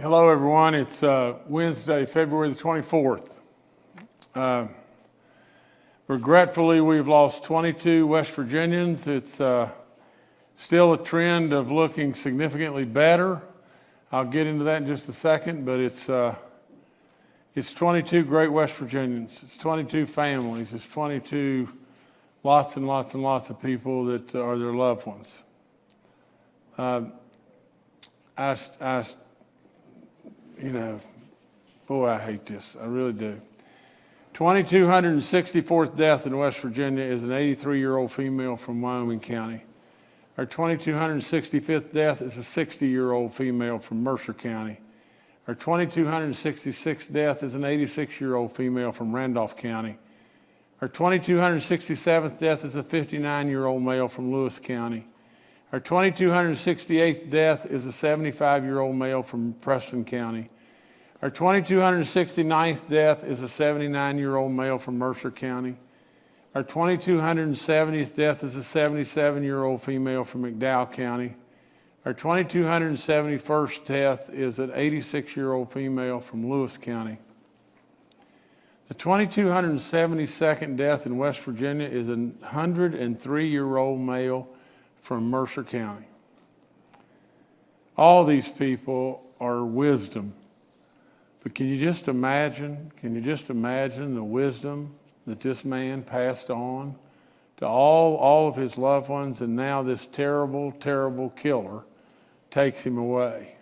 Hello, everyone. It's Wednesday, February the 24th. Regretfully, we've lost 22 West Virginians. It's still a trend of looking significantly better. I'll get into that in just a second, but it's 22 great West Virginians. It's 22 families. It's 22 lots and lots and lots of people that are their loved ones. Boy, I hate this. I really do. 2,264th death in West Virginia is an 83-year-old female from Wyoming County. Our 2,265th death is a 60-year-old female from Mercer County. Our 2,266th death is an 86-year-old female from Randolph County. Our 2,267th death is a 59-year-old male from Lewis County. Our 2,268th death is a 75-year-old male from Preston County. Our 2,269th death is a 79-year-old male from Mercer County. Our 2,270th death is a 77-year-old female from McDowell County. Our 2,271st death is an 86-year-old female from Lewis County. The 2,272nd death in West Virginia is a 103-year-old male from Mercer County. All these people are wisdom. But can you just imagine the wisdom that this man passed on to all of his loved ones, and now this terrible, terrible killer takes him away?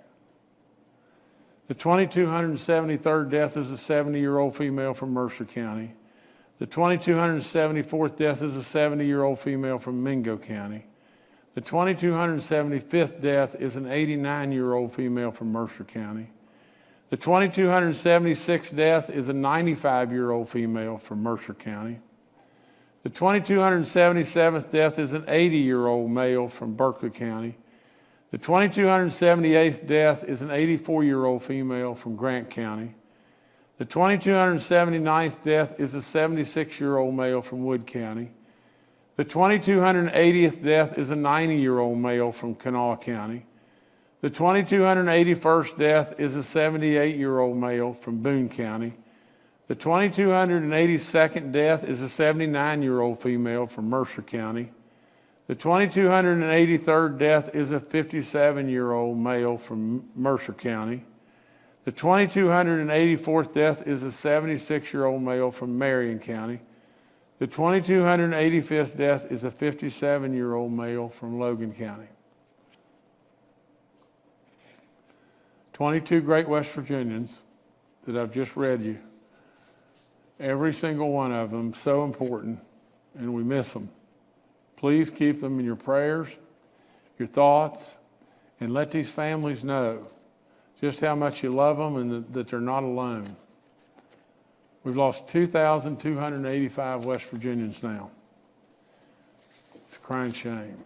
The 2,273rd death is a 70-year-old female from Mercer County. The 2,274th death is a 70-year-old female from Mingo County. The 2,275th death is an 89-year-old female from Mercer County. The 2,276th death is a 95-year-old female from Mercer County. The 2,277th death is an 80-year-old male from Berkeley County. The 2,278th death is an 84-year-old female from Grant County. The 2,279th death is a 76-year-old male from Wood County. The 2,280th death is a 90-year-old male from Kanawha County. The 2,281st death is a 78-year-old male from Boone County. The 2,282nd death is a 79-year-old female from Mercer County. The 2,283rd death is a 57-year-old male from Mercer County. The 2,284th death is a 76-year-old male from Marion County. The 2,285th death is a 57-year-old male from Logan County. 22 great West Virginians that I've just read you. Every single one of them so important, and we miss them. Please keep them in your prayers, your thoughts, and let these families know just how much you love them and that they're not alone. We've lost 2,285 West Virginians now. It's a crying shame.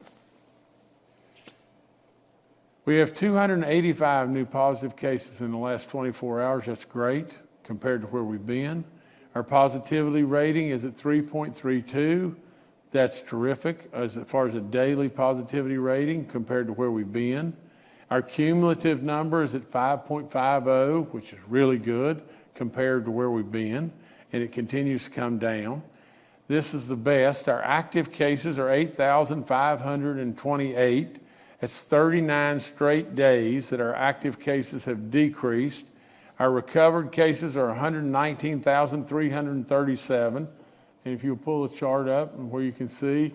We have 285 new positive cases in the last 24 hours. That's great compared to where we've been. Our positivity rating is at 3.32. That's terrific as far as a daily positivity rating compared to where we've been. Our cumulative number is at 5.50, which is really good compared to where we've been, and it continues to come down. This is the best. Our active cases are 8,528. It's 39 straight days that our active cases have decreased. Our recovered cases are 119,337. And if you pull the chart up and where you can see,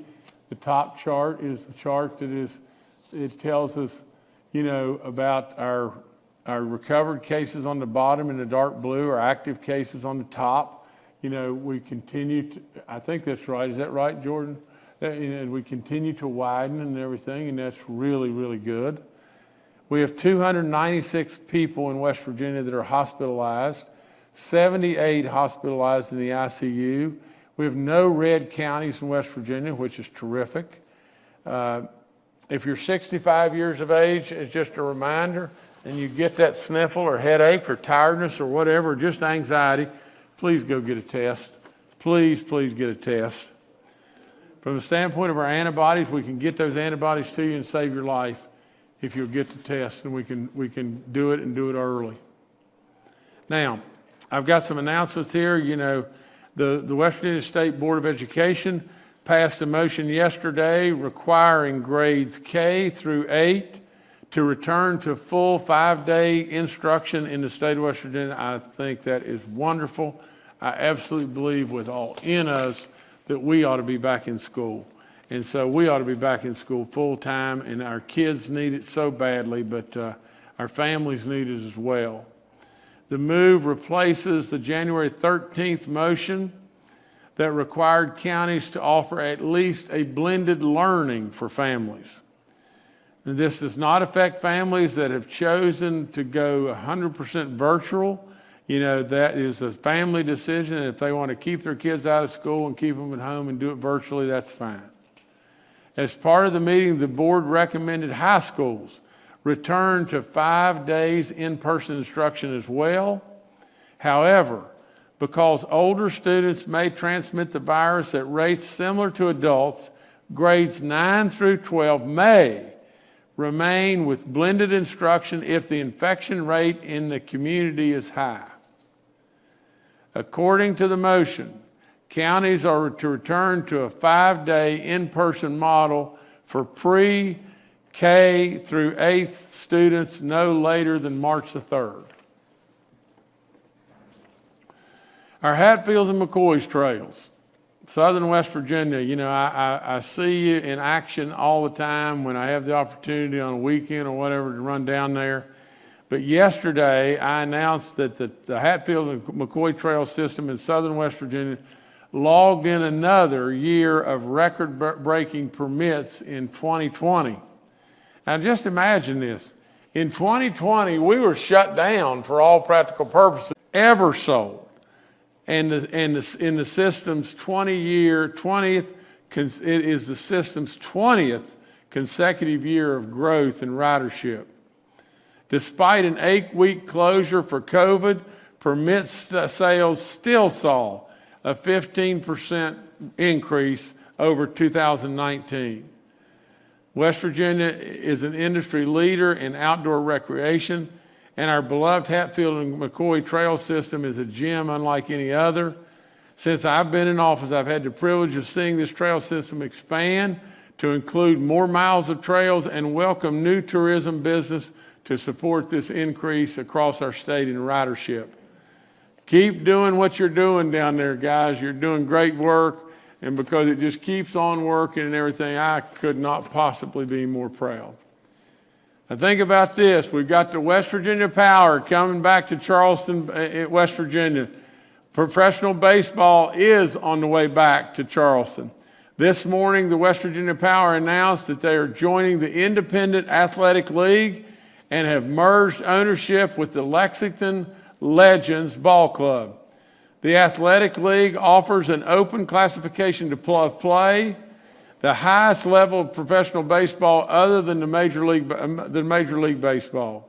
the top chart is the chart that it tells us, about our recovered cases on the bottom in the dark blue, our active cases on the top. We continue to, I think that's right. Is that right, Jordan? And we continue to widen and everything, and that's really, really good. We have 296 people in West Virginia that are hospitalized, 78 hospitalized in the ICU. We have no red counties in West Virginia, which is terrific. If you're 65 years of age, it's just a reminder, and you get that sniffle or headache or tiredness or whatever, just anxiety, please go get a test. Please get a test. From the standpoint of our antibodies, we can get those antibodies to you and save your life. if you'll get the test, and we can do it and do it early. Now, I've got some announcements here. You know, the West Virginia State Board of Education passed a motion yesterday requiring grades K through 8 to return to full 5-day instruction in the state of West Virginia. I think that is wonderful. I absolutely believe with all in us that we ought to be back in school. And so we ought to be back in school full time, and our kids need it so badly, but our families need it as well. The move replaces the January 13th motion that required counties to offer at least a blended learning for families. And this does not affect families that have chosen to go 100% virtual. You know, that is a family decision. If they want to keep their kids out of school and keep them at home and do it virtually, that's fine. As part of the meeting, the board recommended high schools return to 5 days in-person instruction as well. However, because older students may transmit the virus at rates similar to adults, grades 9 through 12 may remain with blended instruction if the infection rate in the community is high. According to the motion, counties are to return to a 5-day in-person model for pre-K through 8th students no later than March the 3rd. Our Hatfields and McCoys trails, Southern West Virginia, you know, I see you in action all the time when I have the opportunity on a weekend or whatever to run down there. But yesterday, I announced that the Hatfield and McCoy Trail System in Southern West Virginia logged in another year of record-breaking permits in 2020. Now, just imagine this. In 2020, we were shut down for all practical purposes, ever sold. And in the system's 20th, it is the system's 20th consecutive year of growth in ridership. Despite an 8-week closure for COVID, permit sales still saw a 15% increase over 2019. West Virginia is an industry leader in outdoor recreation, and our beloved Hatfield and McCoy Trail System is a gem unlike any other. Since I've been in office, I've had the privilege of seeing this trail system expand to include more miles of trails and welcome new tourism business to support this increase across our state in ridership. Keep doing what you're doing down there, guys. You're doing great work, and because it just keeps on working and everything, I could not possibly be more proud. Now think about this. We've got the West Virginia Power coming back to Charleston, West Virginia. Professional baseball is on the way back to Charleston. This morning, the West Virginia Power announced that they are joining the Independent Athletic League and have merged ownership with the Lexington Legends Ball Club. The Athletic League offers an open classification to play, the highest level of professional baseball other than the Major League Baseball.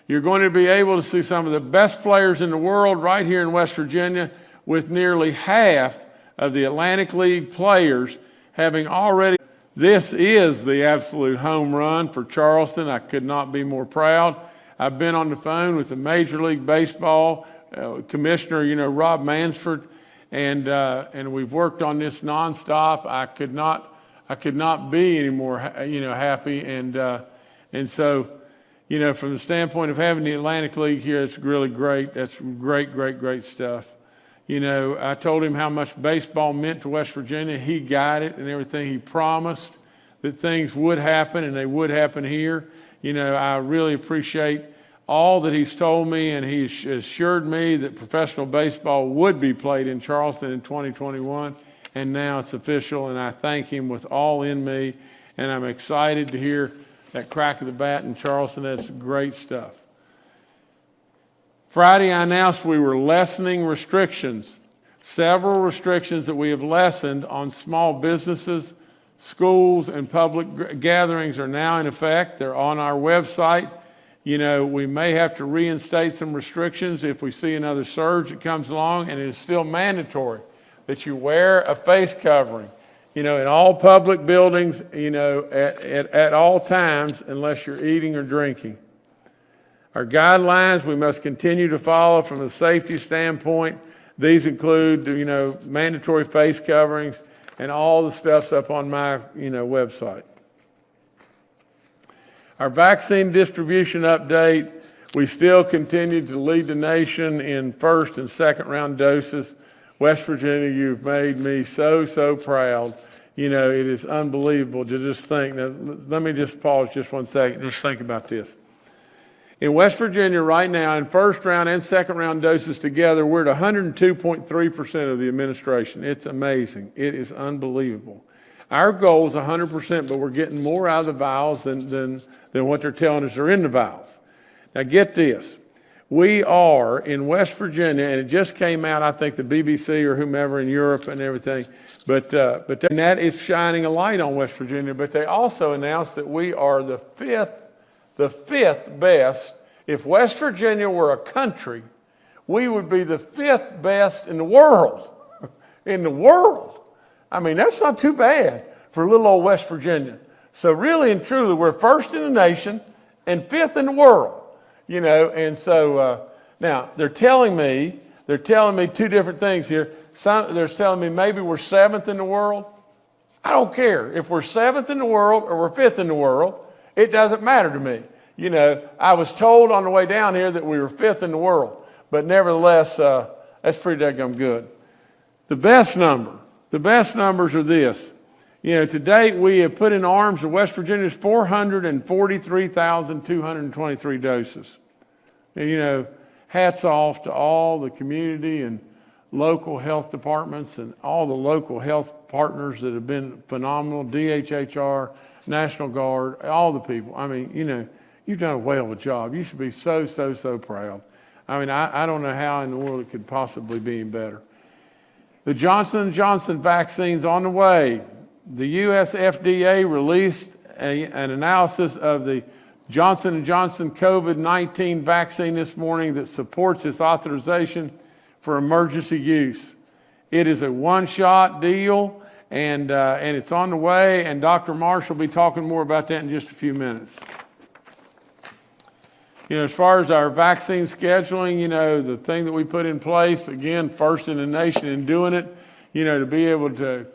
You're going to be able to see some of the best players in the world right here in West Virginia, with nearly half of the Atlantic League players having already. This is the absolute home run for Charleston. I could not be more proud. I've been on the phone with the Major League Baseball commissioner, Rob Mansford, and we've worked on this nonstop. I could not be any more, happy. And so, from the standpoint of having the Atlantic League here, it's really great. That's great stuff. I told him how much baseball meant to West Virginia. He got it and everything. He promised that things would happen, and they would happen here. I really appreciate all that he's told me, and he's assured me that professional baseball would be played in Charleston in 2021, and now it's official, and I thank him with all in me, and I'm excited to hear that crack of the bat in Charleston. That's great stuff. Friday, I announced we were lessening restrictions. Several restrictions that we have lessened on small businesses, schools, and public gatherings are now in effect. They're on our website. We may have to reinstate some restrictions if we see another surge that comes along, and it is still mandatory that you wear a face covering. in all public buildings, at all times, unless you're eating or drinking. Our guidelines we must continue to follow from a safety standpoint. These include, mandatory face coverings, and all the stuff's up on my, website. Our vaccine distribution update, we still continue to lead the nation in first and second round doses. West Virginia, you've made me so, so proud. It is unbelievable to just think. Now, let me just pause just 1 second. Just think about this. In West Virginia right now, in first round and second round doses together, we're at 102.3% of the administration. It's amazing. It is unbelievable. Our goal is 100%, but we're getting more out of the vials than what they're telling us are in the vials. Now get this. We are in West Virginia, and it just came out, I think the BBC or whomever in Europe and everything, but that is shining a light on West Virginia, but they also announced that we are the fifth best. If West Virginia were a country, we would be the fifth best in the world. In the world. I mean, that's not too bad for little old West Virginia. So really and truly, we're first in the nation and fifth in the world. And so now they're telling me two different things here. They're telling me maybe we're seventh in the world. I don't care if we're seventh in the world or we're fifth in the world. It doesn't matter to me. I was told on the way down here that we were fifth in the world, but nevertheless, that's pretty daggum good. The best numbers are this. To date, we have put in arms of West Virginia's 443,223 doses. And, hats off to all the community and local health departments and all the local health partners that have been phenomenal, DHHR, National Guard, all the people. I mean, you've done a whale of a job. You should be so, so, so proud. I mean, I don't know how in the world it could possibly be any better. The Johnson & Johnson vaccine's on the way. The U.S. FDA released an analysis of the Johnson & Johnson COVID-19 vaccine this morning that supports its authorization for emergency use. It is a one-shot deal, and it's on the way, and Dr. Marsh will be talking more about that in just a few minutes. As far as our vaccine scheduling, the thing that we put in place, again, first in the nation in doing it, to be able to,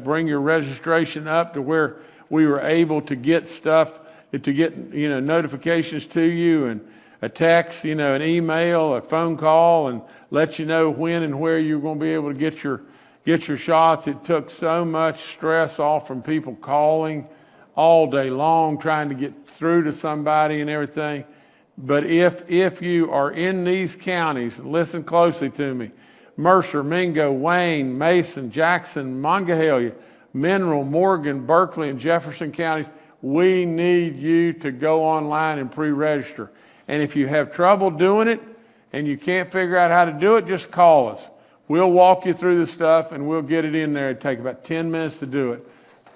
bring your registration up to where we were able to get stuff, to get, notifications to you and a text, an email, a phone call, and let you know when and where you're going to be able to get your shots. It took so much stress off from people calling all day long, trying to get through to somebody and everything. But if you are in these counties, listen closely to me, Mercer, Mingo, Wayne, Mason, Jackson, Monongahela, Mineral, Morgan, Berkeley, and Jefferson counties, we need you to go online and pre-register. And if you have trouble doing it and you can't figure out how to do it, just call us. We'll walk you through the stuff and we'll get it in there. It'll take about 10 minutes to do it.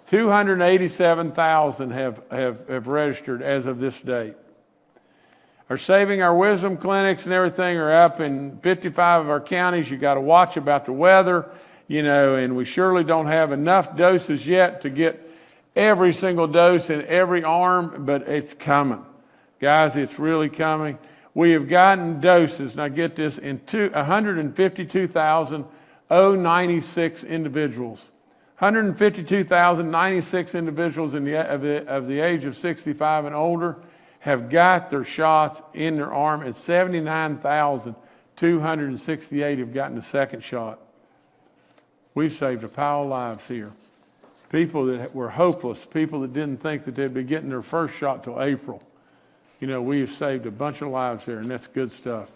287,000 have registered as of this date. Our Saving Our Wisdom clinics and everything are up in 55 of our counties. You got to watch about the weather, and we surely don't have enough doses yet to get every single dose in every arm, but it's coming. Guys, it's really coming. We have gotten doses, now get this, in 152,096 individuals. 152,096 individuals of the age of 65 and older have got their shots in their arm, and 79,268 have gotten the second shot. We've saved a pile of lives here. People that were hopeless, people that didn't think that they'd be getting their first shot till April. We have saved a bunch of lives here, and that's good stuff.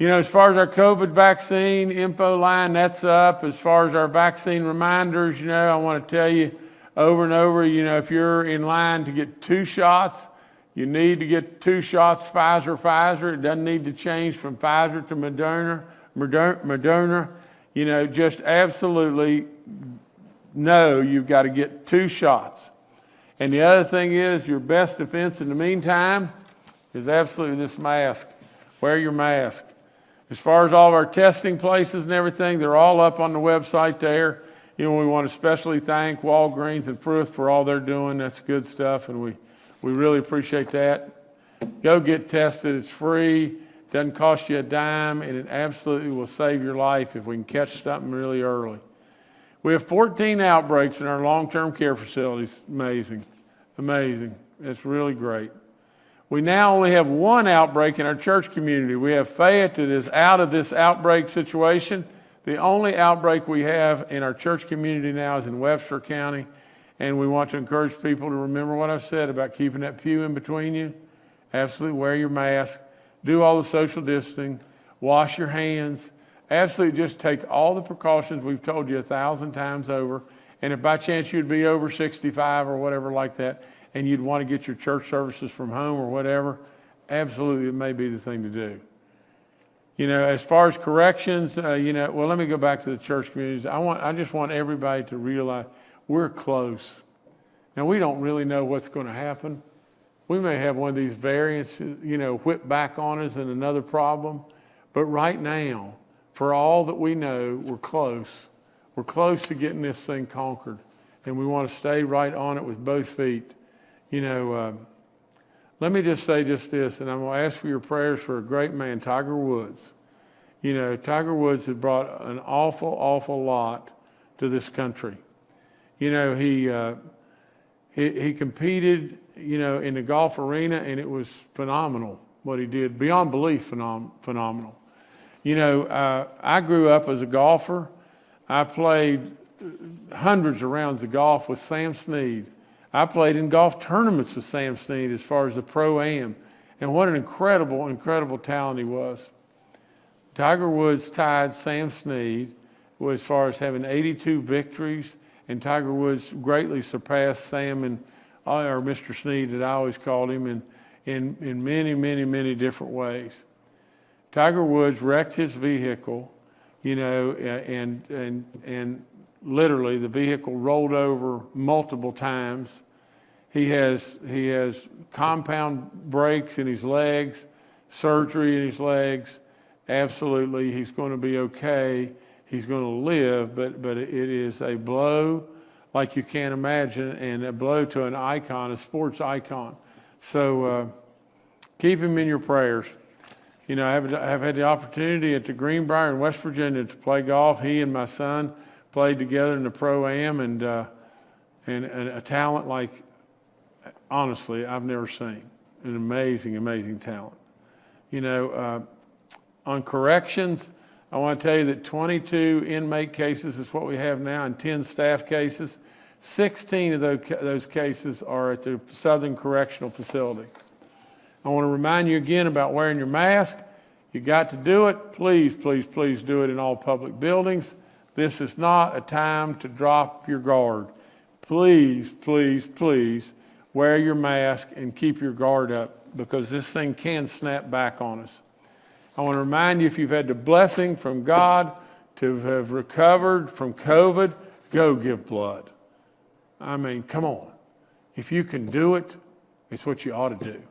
As far as our COVID vaccine info line, that's up. As far as our vaccine reminders, I want to tell you over and over, if you're in line to get 2 shots, you need to get 2 shots, Pfizer. It doesn't need to change from Pfizer to Moderna. Just absolutely know you've got to get 2 shots. And the other thing is, your best defense in the meantime is absolutely this mask. Wear your mask. As far as all of our testing places and everything, they're all up on the website there. we want to especially thank Walgreens and Pruitt for all they're doing. That's good stuff, and we really appreciate that. Go get tested. It's free. Doesn't cost you a dime, and it absolutely will save your life if we can catch something really early. We have 14 outbreaks in our long-term care facilities. Amazing. It's really great. We now only have one outbreak in our church community. We have Fayette that is out of this outbreak situation. The only outbreak we have in our church community now is in Webster County, and we want to encourage people to remember what I've said about keeping that pew in between you. Absolutely wear your mask, do all the social distancing, wash your hands. Absolutely just take all the precautions we've told you 1,000 times over. And if by chance you'd be over 65 or whatever like that, and you'd want to get your church services from home or whatever, absolutely it may be the thing to do. As far as corrections, well, let me go back to the church communities. I just want everybody to realize we're close. Now, we don't really know what's going to happen. We may have one of these variants, whip back on us and another problem. But right now, for all that we know, we're close. We're close to getting this thing conquered. And we want to stay right on it with both feet. Let me just say just this, and I'm going to ask for your prayers for a great man, Tiger Woods. Tiger Woods has brought an awful lot to this country. He competed, in the golf arena, and it was phenomenal what he did, beyond belief phenomenal. I grew up as a golfer. I played hundreds of rounds of golf with Sam Snead. I played in golf tournaments with Sam Snead as far as the Pro-Am. And what an incredible talent he was. Tiger Woods tied Sam Snead as far as having 82 victories, and Tiger Woods greatly surpassed Sam or Mr. Snead, that I always called him, in many different ways. Tiger Woods wrecked his vehicle, and literally the vehicle rolled over multiple times. He has compound breaks in his legs, surgery in his legs. Absolutely, he's going to be okay. He's going to live, but it is a blow like you can't imagine, and a blow to an icon, a sports icon. So keep him in your prayers. I've had the opportunity at the Greenbrier in West Virginia to play golf. He and my son played together in the Pro-Am, and a talent like, honestly, I've never seen. An amazing talent. On corrections, I want to tell you that 22 inmate cases is what we have now, and 10 staff cases. 16 of those cases are at the Southern Correctional Facility. I want to remind you again about wearing your mask. You got to do it. Please do it in all public buildings. This is not a time to drop your guard. Please wear your mask and keep your guard up, because this thing can snap back on us. I want to remind you, if you've had the blessing from God to have recovered from COVID, go give blood. I mean, come on. If you can do it, it's what you ought to do.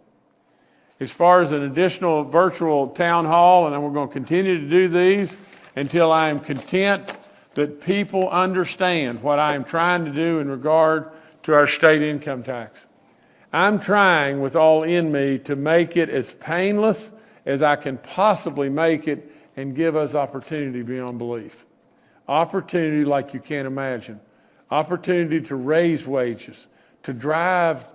As far as an additional virtual town hall, and we're going to continue to do these until I am content that people understand what I am trying to do in regard to our state income tax. I'm trying with all in me to make it as painless as I can possibly make it, and give us opportunity beyond belief. Opportunity like you can't imagine. Opportunity to raise wages, to drive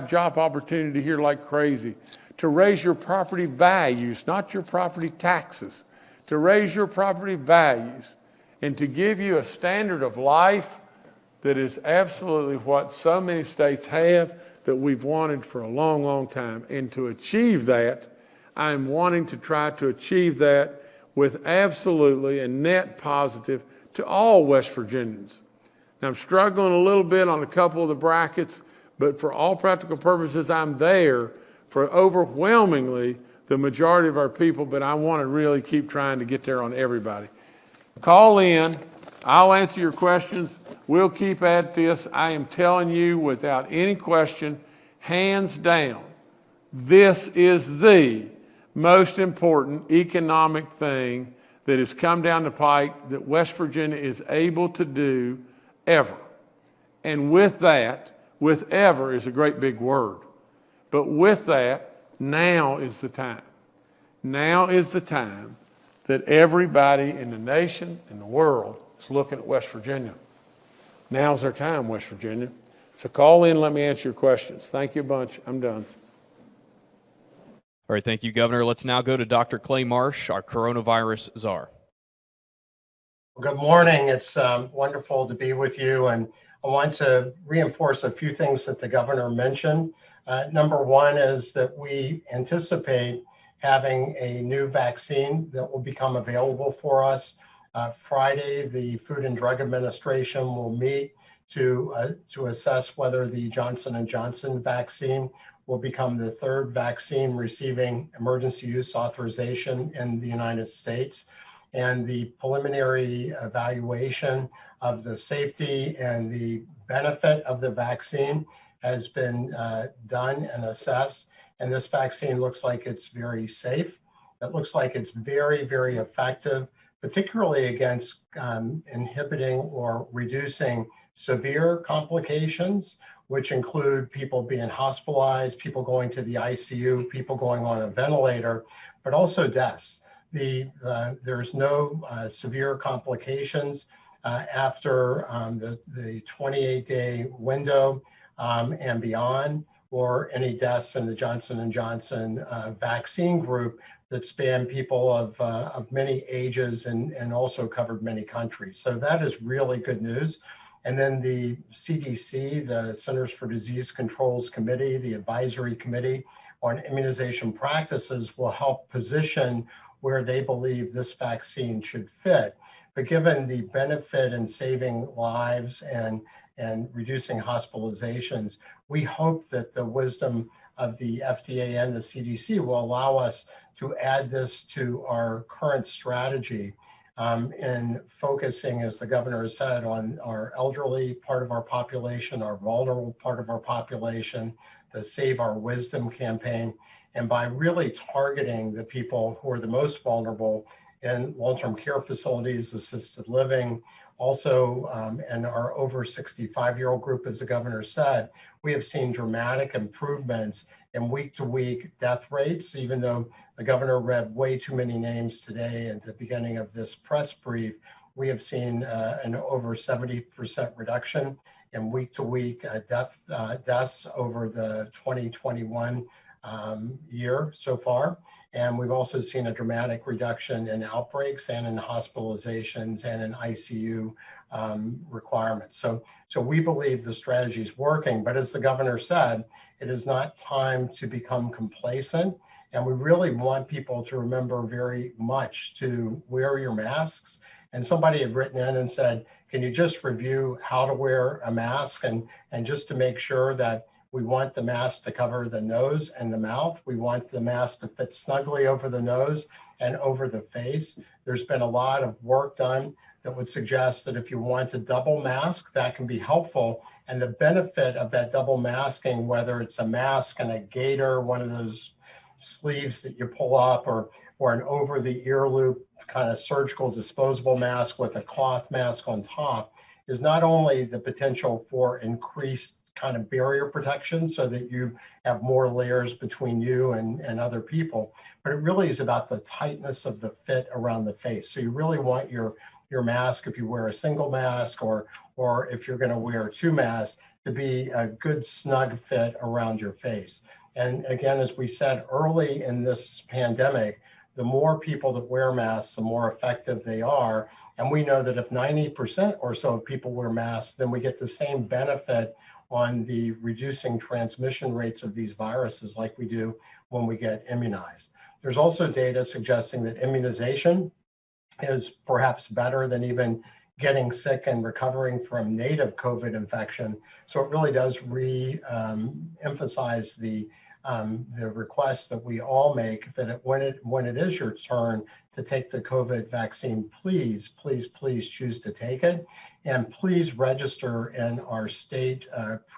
job opportunity here like crazy, to raise your property values, not your property taxes, to raise your property values, and to give you a standard of life that is absolutely what so many states have, that we've wanted for a long time. And to achieve that, I'm wanting to try to achieve that with absolutely a net positive to all West Virginians. Now, I'm struggling a little bit on a couple of the brackets, but for all practical purposes, I'm there for overwhelmingly the majority of our people, but I want to really keep trying to get there on everybody. Call in. I'll answer your questions. We'll keep at this. I am telling you without any question, hands down, this is the most important economic thing that has come down the pike that West Virginia is able to do ever. And with that, with ever is a great big word. But with that, now is the time. Now is the time that everybody in the nation and the world is looking at West Virginia. Now's our time, West Virginia. So call in, let me answer your questions. Thank you a bunch. I'm done. All right, thank you, Governor. Let's now go to Dr. Clay Marsh, our coronavirus czar. Good morning. It's wonderful to be with you, and I want to reinforce a few things that the governor mentioned. Number one is that we anticipate having a new vaccine that will become available for us. Friday, the Food and Drug Administration will meet to assess whether the Johnson & Johnson vaccine will become the third vaccine receiving emergency use authorization in the United States. And the preliminary evaluation of the safety and the benefit of the vaccine has been done and assessed. And this vaccine looks like it's very safe. It looks like it's very, very effective, particularly against inhibiting or reducing severe complications, which include people being hospitalized, people going to the ICU, people going on a ventilator, but also deaths. There's no severe complications after the 28-day window and beyond, or any deaths in the Johnson & Johnson vaccine group that span people of many ages and also covered many countries. So that is really good news. And then the CDC, the Centers for Disease Control's Committee, the Advisory Committee on Immunization Practices, will help position where they believe this vaccine should fit. But given the benefit in saving lives and reducing hospitalizations, we hope that the wisdom of the FDA and the CDC will allow us to add this to our current strategy in focusing, as the governor has said, on our elderly part of our population, our vulnerable part of our population, the Save Our Wisdom campaign, and by really targeting the people who are the most vulnerable in long-term care facilities, assisted living, also in our over 65-year-old group, as the governor said, we have seen dramatic improvements in week-to-week death rates, even though the governor read way too many names today at the beginning of this press brief. We have seen an over 70% reduction in week-to-week deaths over the 2021 year so far. And we've also seen a dramatic reduction in outbreaks and in hospitalizations and in ICU requirements. So we believe the strategy is working, but as the governor said, it is not time to become complacent. And we really want people to remember very much to wear your masks. And somebody had written in and said, can you just review how to wear a mask? And just to make sure that we want the mask to cover the nose and the mouth. We want the mask to fit snugly over the nose and over the face. There's been a lot of work done that would suggest that if you want a double mask, that can be helpful. And the benefit of that double masking, whether it's a mask and a gaiter, one of those sleeves that you pull up, or an over the ear loop kind of surgical disposable mask with a cloth mask on top, is not only the potential for increased kind of barrier protection so that you have more layers between you and other people, but it really is about the tightness of the fit around the face. So you really want your mask, if you wear a single mask or if you're going to wear two masks, to be a good snug fit around your face. And again, as we said early in this pandemic, the more people that wear masks, the more effective they are. And we know that if 90% or so of people wear masks, then we get the same benefit on the reducing transmission rates of these viruses like we do when we get immunized. There's also data suggesting that immunization is perhaps better than even getting sick and recovering from native COVID infection. So it really does emphasize the request that we all make, that when it is your turn to take the COVID vaccine, please choose to take it. And please register in our state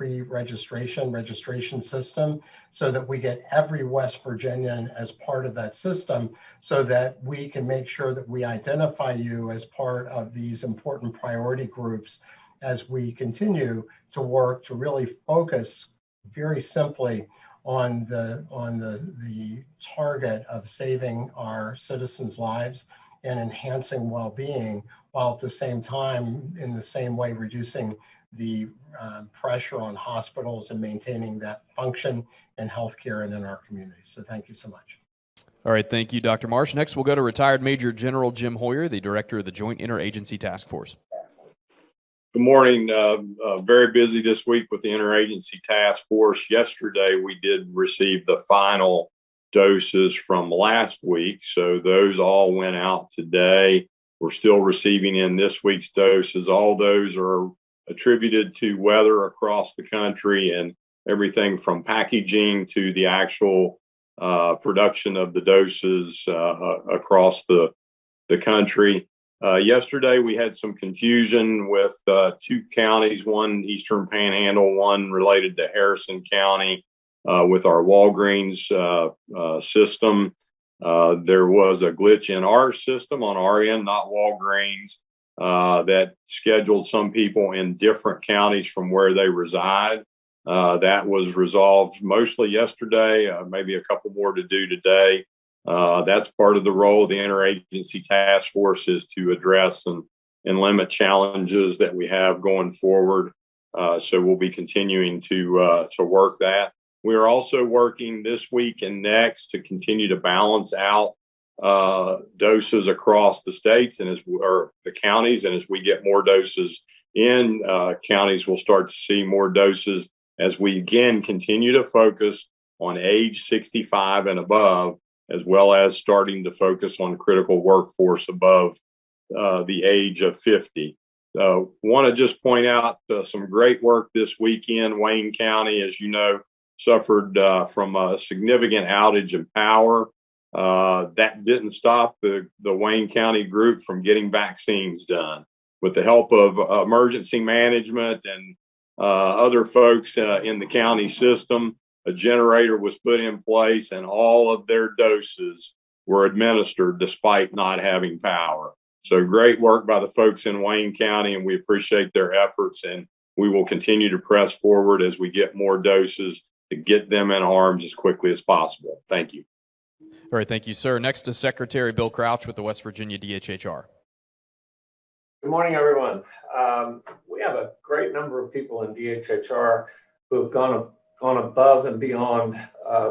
registration system so that we get every West Virginian as part of that system, so that we can make sure that we identify you as part of these important priority groups as we continue to work to really focus very simply on the target of saving our citizens' lives and enhancing well-being, while at the same time, in the same way, reducing the pressure on hospitals and maintaining that function in healthcare and in our communities. So thank you so much. All right, thank you, Dr. Marsh. Next, we'll go to retired Major General Jim Hoyer, the Director of the Joint Interagency Task Force. Good morning. Very busy this week with the Interagency Task Force. Yesterday, we did receive the final doses from last week, so those all went out today. We're still receiving in this week's doses. All those are attributed to weather across the country and everything from packaging to the actual production of the doses across the country. Yesterday, we had some confusion with two counties, one Eastern Panhandle, one related to Harrison County with our Walgreens system. There was a glitch in our system on our end, not Walgreens, that scheduled some people in different counties from where they reside. That was resolved mostly yesterday, maybe a couple more to do today. That's part of the role of the Interagency Task Force, is to address and limit challenges that we have going forward. So we'll be continuing to work that. We are also working this week and next to continue to balance out doses across the states and or the counties. And as we get more doses in counties, we'll start to see more doses as we again continue to focus on age 65 and above, as well as starting to focus on critical workforce above the age of 50. Want to just point out some great work this weekend. Wayne County, as you know, suffered from a significant outage in power. That didn't stop the Wayne County group from getting vaccines done. With the help of emergency management and other folks in the county system, a generator was put in place and all of their doses were administered despite not having power. So great work by the folks in Wayne County, and we appreciate their efforts, and we will continue to press forward as we get more doses to get them in arms as quickly as possible. Thank you. All right, thank you, sir. Next is Secretary Bill Crouch with the West Virginia DHHR. Good morning, everyone. We have a great number of people in DHHR who have gone above and beyond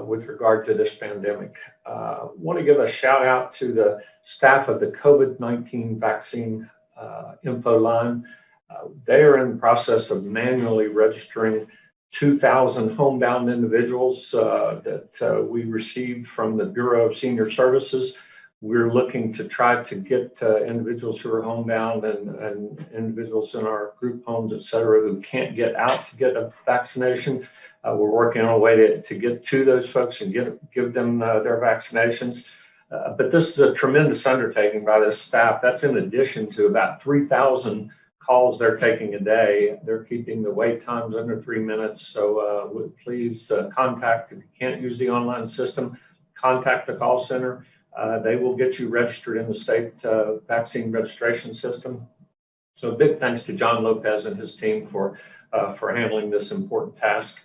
with regard to this pandemic. I want to give a shout out to the staff of the COVID-19 vaccine info line. They are in the process of manually registering 2,000 homebound individuals that we received from the Bureau of Senior Services. We're looking to try to get individuals who are homebound and individuals in our group homes, et cetera, who can't get out to get a vaccination. We're working on a way to get to those folks and give them their vaccinations. But this is a tremendous undertaking by this staff. That's in addition to about 3,000 calls they're taking a day. They're keeping the wait times under 3 minutes. So please contact, if you can't use the online system, contact the call center. They will get you registered in the state vaccine registration system. So big thanks to John Lopez and his team for handling this important task.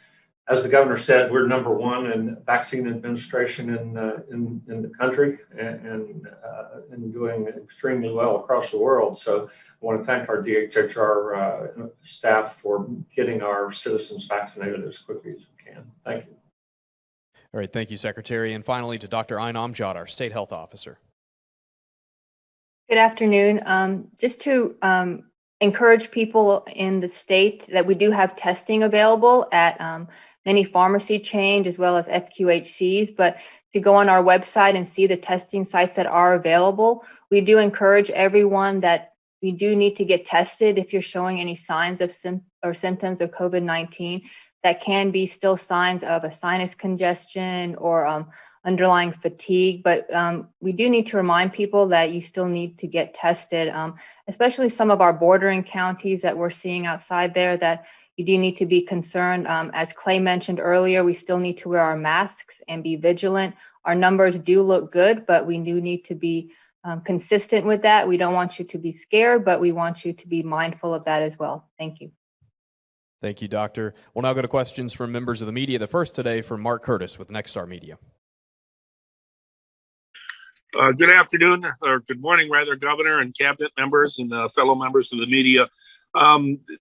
As the governor said, we're #1 in vaccine administration in the country and doing extremely well across the world. So I want to thank our DHHR staff for getting our citizens vaccinated as quickly as we can. Thank you. All right, thank you, Secretary. And finally to Dr. Ayn Amjad, our State Health Officer. Good afternoon. Just to encourage people in the state that we do have testing available at many pharmacy chains as well as FQHCs. But if you go on our website and see the testing sites that are available, we do encourage everyone that we do need to get tested if you're showing any signs of symptoms of COVID-19. That can be still signs of a sinus congestion or underlying fatigue, but we do need to remind people that you still need to get tested, especially some of our bordering counties that we're seeing outside there, that you do need to be concerned. As Clay mentioned earlier, we still need to wear our masks and be vigilant. Our numbers do look good, but we do need to be consistent with that. We don't want you to be scared, but we want you to be mindful of that as well. Thank you. Thank you, Doctor. We'll now go to questions from members of the media. The first today from Mark Curtis with Nexstar Media. Good afternoon, or good morning, rather, Governor and cabinet members and fellow members of the media.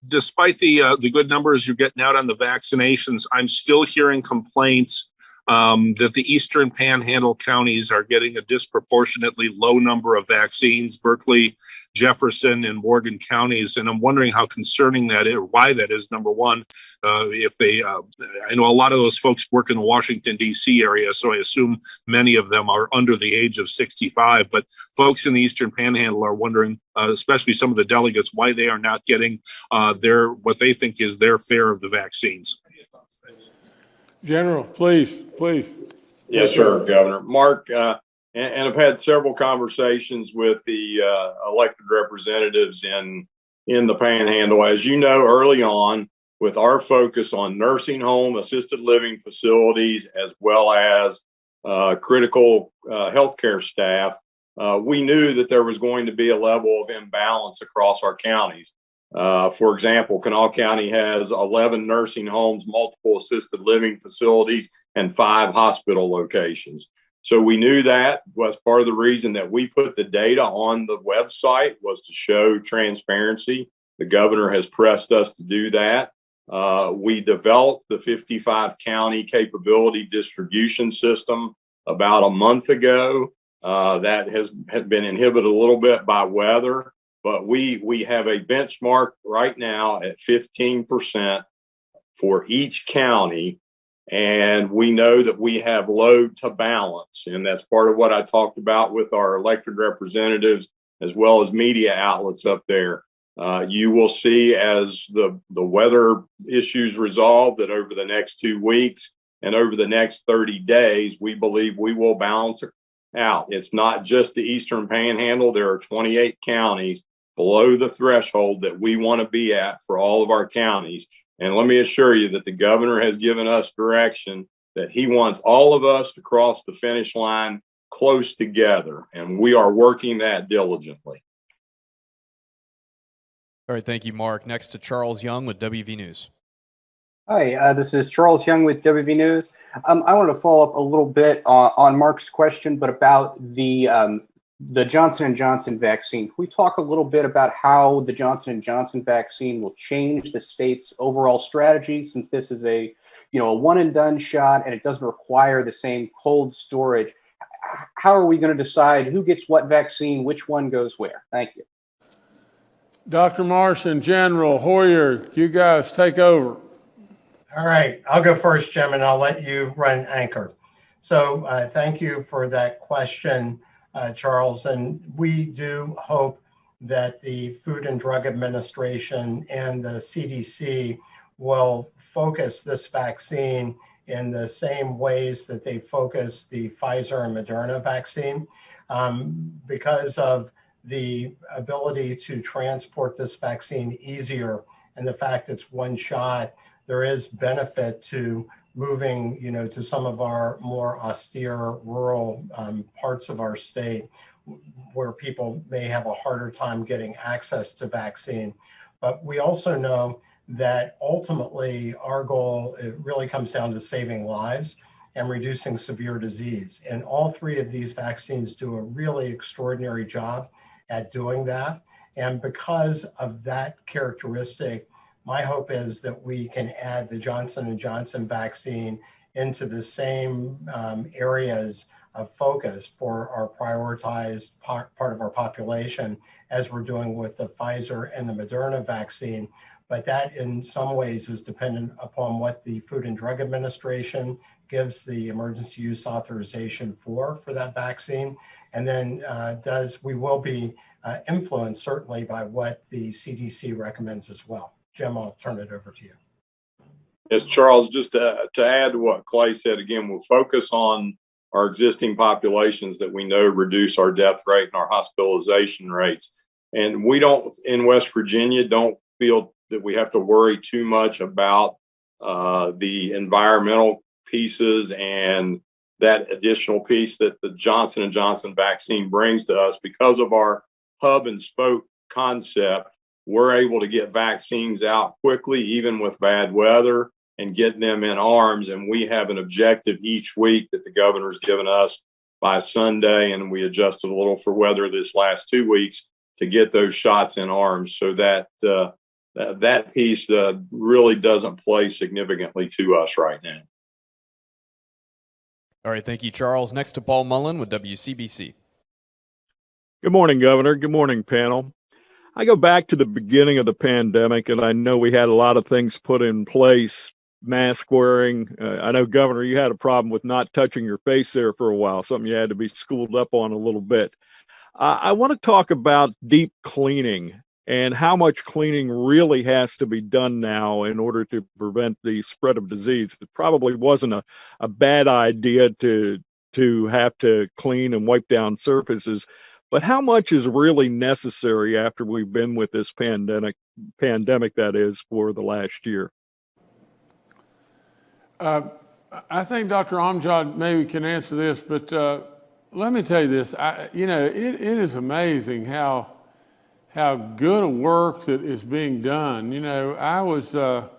Despite the good numbers you're getting out on the vaccinations, I'm still hearing complaints that the Eastern Panhandle counties are getting a disproportionately low number of vaccines, Berkeley, Jefferson, and Morgan counties. And I'm wondering how concerning that is, or why that is, number one. I know a lot of those folks work in the Washington, D.C. area, so I assume many of them are under the age of 65. But folks in the Eastern Panhandle are wondering, especially some of the delegates, why they are not getting what they think is their fare of the vaccines. General, please. Yes, sir, Governor. Mark, and I've had several conversations with the elected representatives in the Panhandle. As you know, early on, with our focus on nursing home, assisted living facilities, as well as critical healthcare staff, we knew that there was going to be a level of imbalance across our counties. For example, Kanawha County has 11 nursing homes, multiple assisted living facilities, and 5 hospital locations. So we knew that was part of the reason that we put the data on the website, was to show transparency. The governor has pressed us to do that. We developed the 55 county capability distribution system about a month ago. That had been inhibited a little bit by weather. But we have a benchmark right now at 15% for each county, and we know that we have load to balance, and that's part of what I talked about with our elected representatives as well as media outlets up there. You will see as the weather issues resolve that over the next 2 weeks and over the next 30 days, we believe we will balance out. It's not just the Eastern Panhandle. There are 28 counties below the threshold that we want to be at for all of our counties. And let me assure you that the governor has given us direction that he wants all of us to cross the finish line close together. And we are working that diligently. All right, thank you, Mark. Next to Charles Young with WV News. Hi, this is Charles Young with WV News. I want to follow up a little bit on Mark's question, but about the Johnson & Johnson vaccine. Can we talk a little bit about how the Johnson & Johnson vaccine will change the state's overall strategy, since this is a one and done shot and it doesn't require the same cold storage? How are we going to decide who gets what vaccine, which one goes where? Thank you. Dr. Marsh and General Hoyer, you guys take over. All right, I'll go first, Jim, and I'll let you run anchor. So thank you for that question, Charles. And we do hope that the Food and Drug Administration and the CDC will focus this vaccine in the same ways that they focus the Pfizer and Moderna vaccine, because of the ability to transport this vaccine easier and the fact it's one shot. There is benefit to moving, to some of our more austere rural parts of our state where people may have a harder time getting access to vaccine. But we also know that ultimately our goal, it really comes down to saving lives and reducing severe disease. And all 3 of these vaccines do a really extraordinary job at doing that. And because of that characteristic, my hope is that we can add the Johnson & Johnson vaccine into the same areas of focus for our prioritized part of our population as we're doing with the Pfizer and the Moderna vaccine. But that in some ways is dependent upon what the Food and Drug Administration gives the emergency use authorization for that vaccine. And then we will be influenced certainly by what the CDC recommends as well. Jim, I'll turn it over to you. Yes, Charles, just to add to what Clay said, again, we'll focus on our existing populations that we know reduce our death rate and our hospitalization rates. And we don't, in West Virginia, don't feel that we have to worry too much about the environmental pieces and that additional piece that the Johnson & Johnson vaccine brings to us. Because of our hub and spoke concept, we're able to get vaccines out quickly, even with bad weather, and get them in arms. And we have an objective each week that the governor's given us by Sunday, and we adjusted a little for weather this last 2 weeks to get those shots in arms, so that that piece really doesn't play significantly to us right now. All right, thank you, Charles. Next to Paul Mullen with WCBC. Good morning, Governor. Good morning, panel. I go back to the beginning of the pandemic, and I know we had a lot of things put in place, mask wearing. I know, Governor, you had a problem with not touching your face there for a while, something you had to be schooled up on a little bit. I want to talk about deep cleaning and how much cleaning really has to be done now in order to prevent the spread of disease. It probably wasn't a bad idea to have to clean and wipe down surfaces, but how much is really necessary after we've been with this pandemic that is, for the last year? I think Dr. Amjad maybe can answer this, but let me tell you this. It is amazing how good a work that is being done. I was at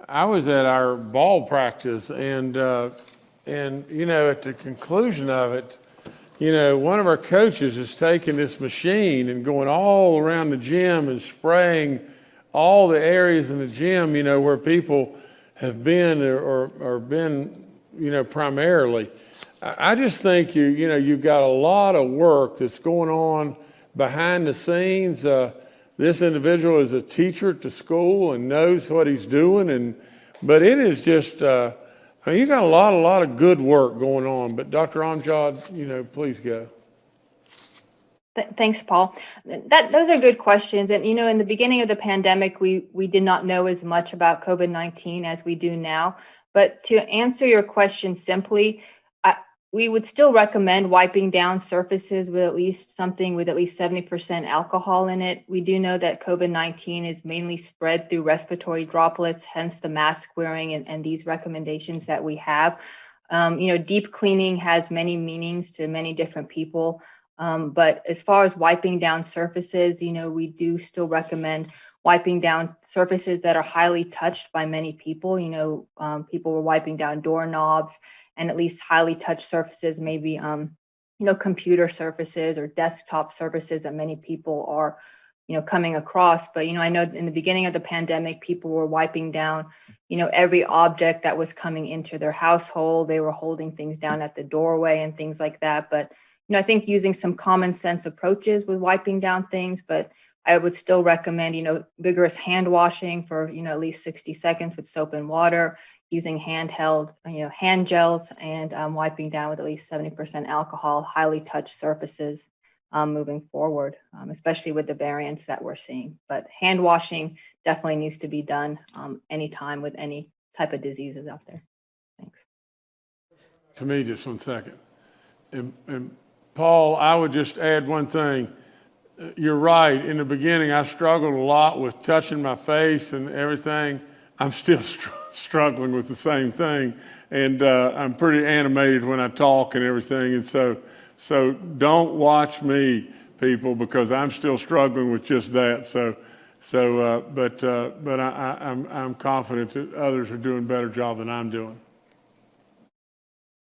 our ball practice, and at the conclusion of it, one of our coaches is taking this machine and going all around the gym and spraying all the areas in the gym, where people have been or been, primarily. I just think you've got a lot of work that's going on behind the scenes. This individual is a teacher at the school and knows what he's doing, but it is just you got a lot of good work going on. But Dr. Amjad, please go. Thanks, Paul. Those are good questions. And, in the beginning of the pandemic, we did not know as much about COVID-19 as we do now. But to answer your question simply, we would still recommend wiping down surfaces with at least 70% alcohol in it. We do know that COVID-19 is mainly spread through respiratory droplets, hence the mask wearing and these recommendations that we have. Deep cleaning has many meanings to many different people. But as far as wiping down surfaces, we do still recommend wiping down surfaces that are highly touched by many people. People were wiping down doorknobs and at least highly touched surfaces, maybe, computer surfaces or desktop surfaces that many people are, coming across. But, I know in the beginning of the pandemic, people were wiping down, every object that was coming into their household. They were holding things down at the doorway and things like that. But I think using some common sense approaches with wiping down things, but I would still recommend, vigorous hand washing for, at least 60 seconds with soap and water, using handheld, hand gels, and wiping down with at least 70% alcohol, highly touched surfaces moving forward, especially with the variants that we're seeing. But hand washing definitely needs to be done anytime with any type of diseases out there. Thanks. To me, just 1 second. And Paul, I would just add one thing. You're right. In the beginning, I struggled a lot with touching my face and everything. I'm still struggling with the same thing, and I'm pretty animated when I talk and everything. And so don't watch me, people, because I'm still struggling with just that. But I'm confident that others are doing a better job than I'm doing.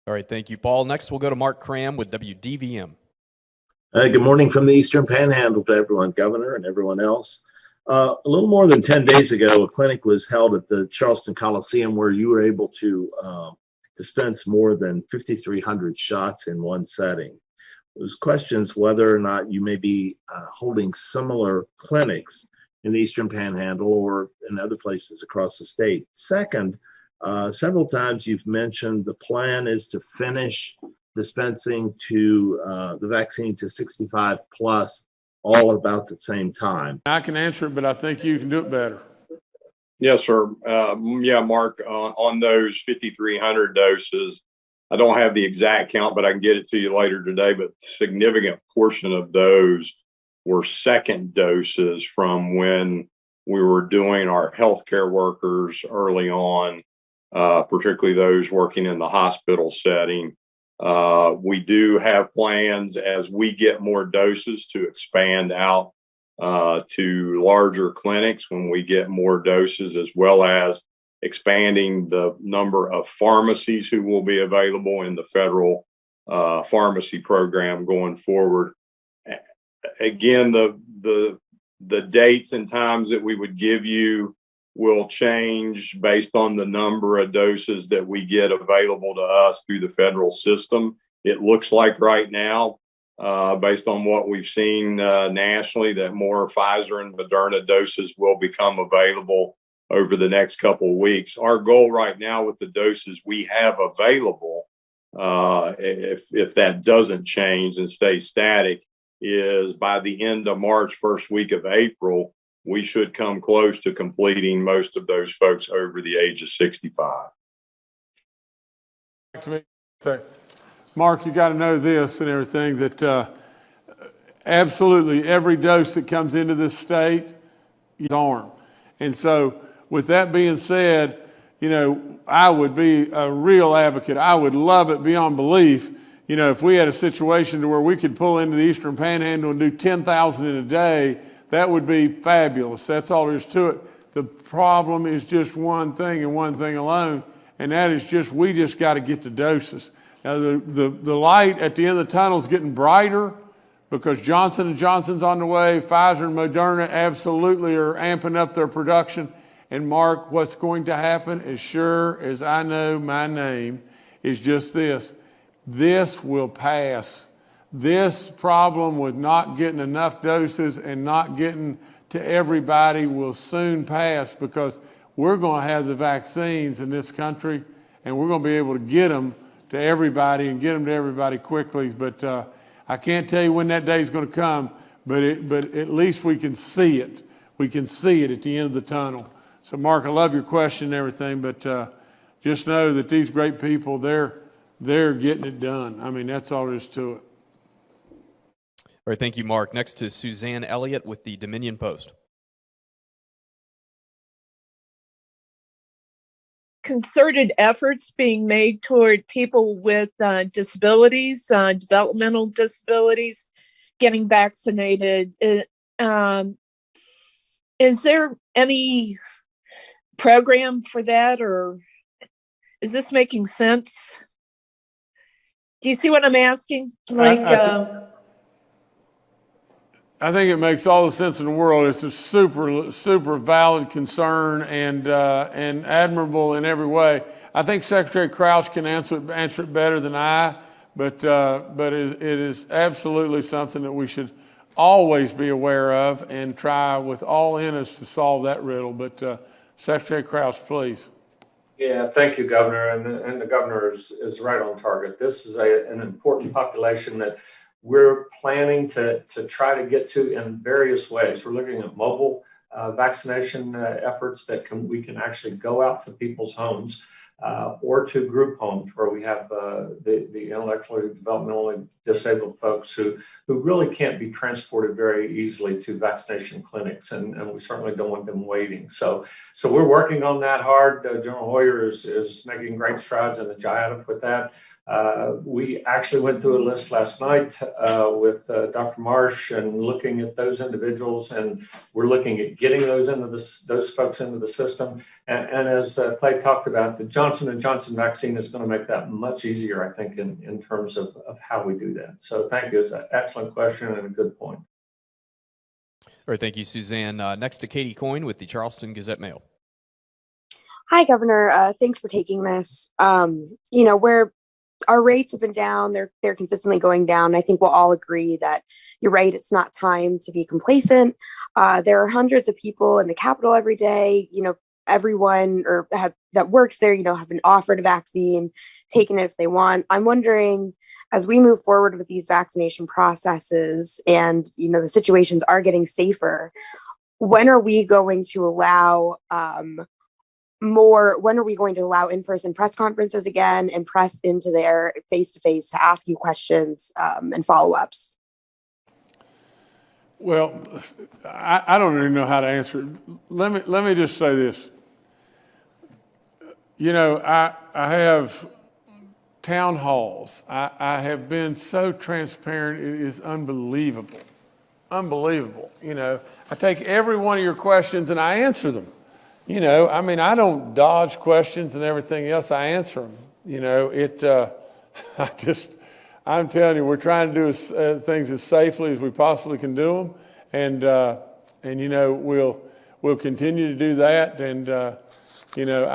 All right, thank you, Paul. Next, we'll go to Mark Cram with WDVM. Good morning from the Eastern Panhandle to everyone, Governor, and everyone else. A little more than 10 days ago, a clinic was held at the Charleston Coliseum where you were able to dispense more than 5,300 shots in one setting. There's questions whether or not you may be holding similar clinics in the Eastern Panhandle or in other places across the state. Second, several times you've mentioned the plan is to finish dispensing to the vaccine to 65 plus all about the same time. I can answer it, but I think you can do it better. Yes, sir. Mark, on those 5,300 doses, I don't have the exact count, but I can get it to you later today. But a significant portion of those were second doses from when we were doing our healthcare workers early on, particularly those working in the hospital setting. We do have plans as we get more doses to expand out to larger clinics when we get more doses, as well as expanding the number of pharmacies who will be available in the federal pharmacy program going forward. Again, the dates and times that we would give you will change based on the number of doses that we get available to us through the federal system. It looks like right now, based on what we've seen nationally, that more Pfizer and Moderna doses will become available over the next couple of weeks. Our goal right now with the doses we have available, if that doesn't change and stay static, is by the end of March, first week of April, we should come close to completing most of those folks over the age of 65. Mark, you got to know this and everything, that absolutely every dose that comes into this state is armed. And so with that being said, you know, I would be a real advocate. I would love it beyond belief, you know, if we had a situation to where we could pull into the Eastern Panhandle and do 10,000 in a day. That would be fabulous. That's all there is to it. The problem is just one thing and one thing alone, and that is just we just got to get the doses. Now, the light at the end of the tunnel is getting brighter because Johnson & Johnson's on the way. Pfizer and Moderna absolutely are amping up their production. And Mark, what's going to happen, as sure as I know my name, is just this. This will pass. This problem with not getting enough doses and not getting to everybody will soon pass, because we're going to have the vaccines in this country and we're going to be able to get them to everybody and get them to everybody quickly. But I can't tell you when that day is going to come, but at least we can see it. We can see it at the end of the tunnel. So Mark, I love your question and everything, but just know that these great people, they're getting it done. I mean, that's all there is to it. All right, thank you, Mark. Next to Suzanne Elliott with the Dominion Post. Concerted efforts being made toward people with disabilities, developmental disabilities, getting vaccinated. Is there any program for that, or is this making sense? Do you see what I'm asking? I think it makes all the sense in the world. It's a super valid concern and admirable in every way. I think Secretary Crouch can answer it better than I, but it is absolutely something that we should always be aware of and try with all in us to solve that riddle. But Secretary Crouch, please. Yeah, thank you, Governor. And the governor is right on target. This is an important population that we're planning to try to get to in various ways. We're looking at mobile vaccination efforts that we can actually go out to people's homes or to group homes where we have the intellectually developmentally disabled folks who really can't be transported very easily to vaccination clinics, and we certainly don't want them waiting. So we're working on that hard. General Hoyer is making great strides in the GIADF with that. We actually went through a list last night with Dr. Marsh and looking at those individuals, and we're looking at getting those folks into the system. And as Clay talked about, the Johnson & Johnson vaccine is going to make that much easier, I think, in terms of how we do that. So thank you. It's an excellent question and a good point. All right, thank you, Suzanne. Next to Katie Coyne with the Charleston Gazette-Mail. Hi, Governor. Thanks for taking this. Where our rates have been down, they're consistently going down. I think we'll all agree that you're right. It's not time to be complacent. There are hundreds of people in the Capitol every day. Everyone that works there, have been offered a vaccine, taken it if they want. I'm wondering, as we move forward with these vaccination processes and, the situations are getting safer, when are we going to allow when are we going to allow in-person press conferences again and press into there face-to-face to ask you questions and follow-ups? Well, I don't even know how to answer it. Let me just say this. I have town halls. I have been so transparent, it is unbelievable. Unbelievable. You know, I take every one of your questions and I answer them. You know, I mean, I don't dodge questions and everything else. I answer them. You know, I'm telling you, we're trying to do things as safely as we possibly can do them. And you know, we'll continue to do that. And, you know,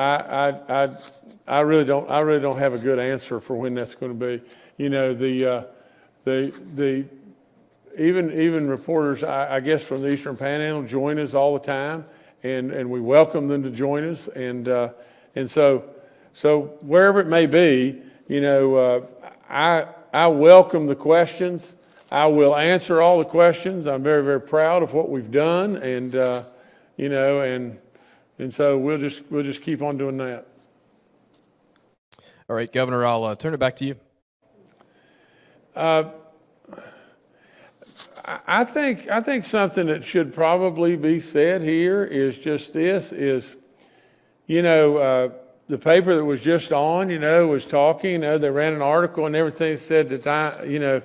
I really don't have a good answer for when that's going to be. You know, even reporters, I guess, from the Eastern Panhandle join us all the time, and we welcome them to join us. And so wherever it may be, you know, I welcome the questions. I will answer all the questions. I'm very, very proud of what we've done, and you know, and so we'll just keep on doing that. All right, Governor, I'll turn it back to you. I think something that should probably be said here is just this: is, you know, the paper that was just on, you know, was talking. You know, they ran an article and everything said that you know,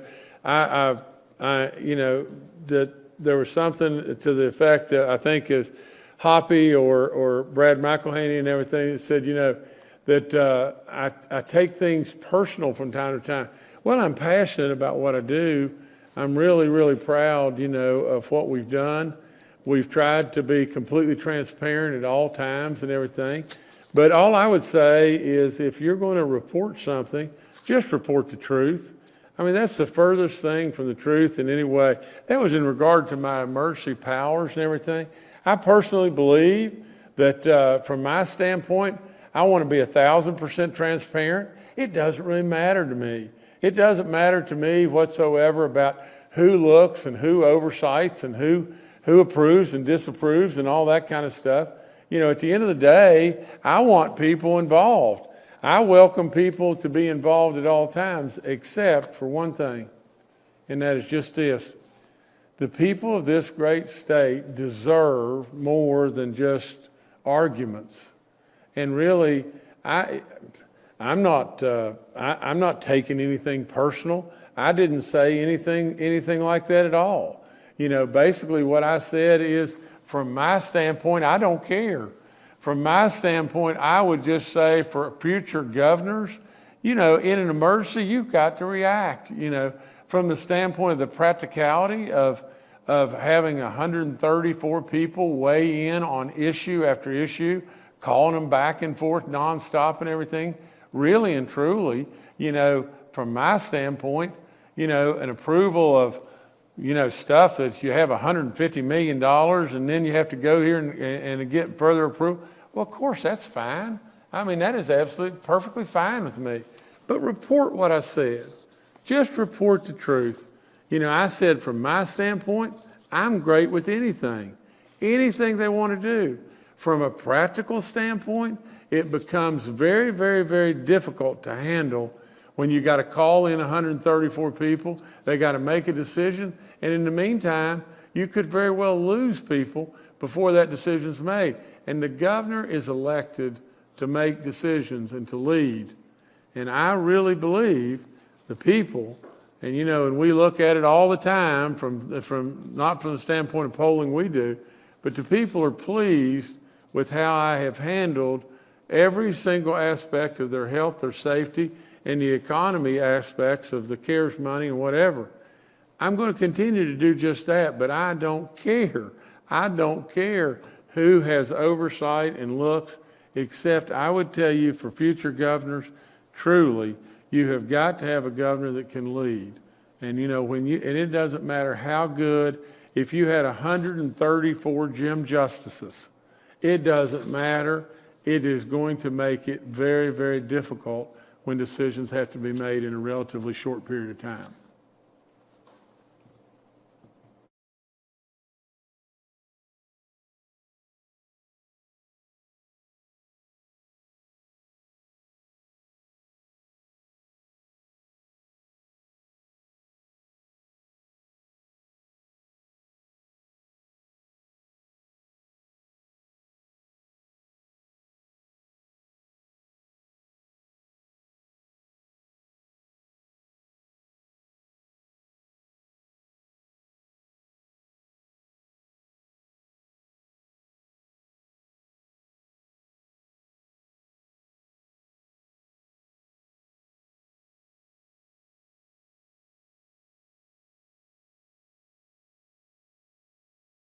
you know, that there was something to the effect that I think is Hoppy or Brad McElhaney and everything that said, you know, that I take things personal from time to time. Well, I'm passionate about what I do. I'm really, really proud, you know, of what we've done. We've tried to be completely transparent at all times and everything. But all I would say is if you're going to report something, just report the truth. I mean, that's the furthest thing from the truth in any way. That was in regard to my emergency powers and everything. I personally believe that from my standpoint, I want to be 1,000% transparent. It doesn't really matter to me. It doesn't matter to me whatsoever about who looks and who oversights and who approves and disapproves and all that kind of stuff. You know, at the end of the day, I want people involved. I welcome people to be involved at all times, except for one thing, and that is just this. The people of this great state deserve more than just arguments. And really, I'm not taking anything personal. I didn't say anything like that at all. You know, basically what I said is, from my standpoint, I don't care. From my standpoint, I would just say for future governors, you know, in an emergency, you've got to react. You know, from the standpoint of the practicality of having 134 people weigh in on issue after issue, calling them back and forth nonstop and everything, really and truly, you know, from my standpoint, you know, an approval of, you know, stuff that you have $150 million and then you have to go here and get further approval. Well, of course, that's fine. I mean, that is absolutely perfectly fine with me. But report what I said. Just report the truth. You know, I said from my standpoint, I'm great with anything they want to do. From a practical standpoint, it becomes very, very, very difficult to handle when you got to call in 134 people. They got to make a decision. And in the meantime, you could very well lose people before that decision's made. And the governor is elected to make decisions and to lead. And I really believe the people, and you know, and we look at it all the time from not from the standpoint of polling we do, but the people are pleased with how I have handled every single aspect of their health, their safety, and the economy aspects of the CARES money and whatever. I'm going to continue to do just that, but I don't care. I don't care who has oversight and looks, except I would tell you for future governors, truly, you have got to have a governor that can lead. And you know, and it doesn't matter how good, if you had 134 Jim Justices, it doesn't matter. It is going to make it very, very difficult when decisions have to be made in a relatively short period of time.